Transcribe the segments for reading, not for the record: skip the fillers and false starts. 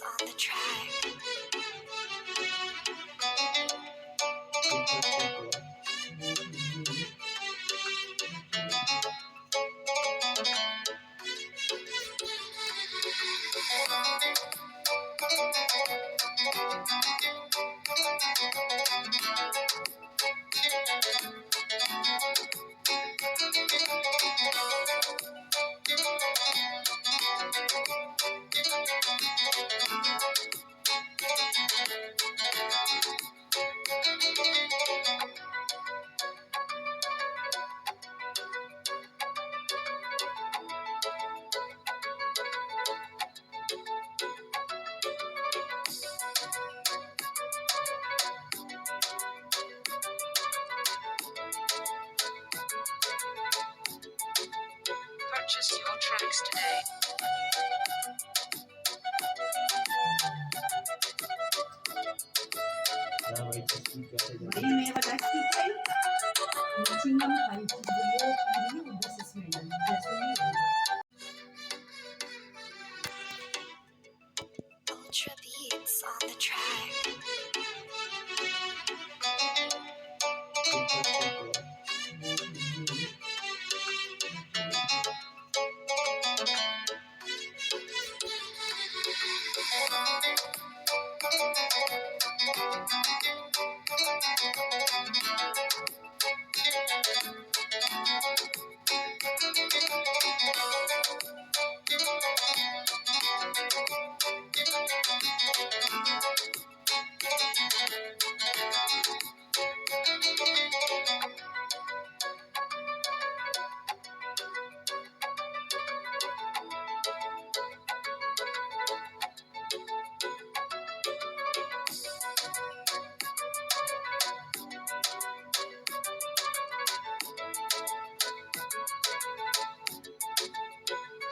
on the track. Purchase your tracks today. May everlasting life. Singang kahit siguro hindi mo beses ngayon. Ultra beats on the track.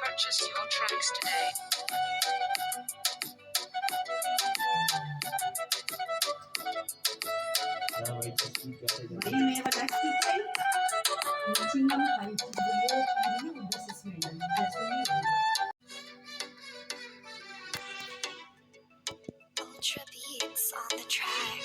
Purchase your tracks today. May everlasting life. Singang kahit siguro hindi mo beses ngayon. Ultra beats on the track.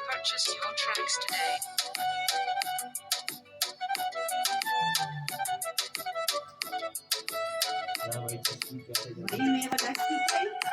Purchase your tracks today. May everlasting life.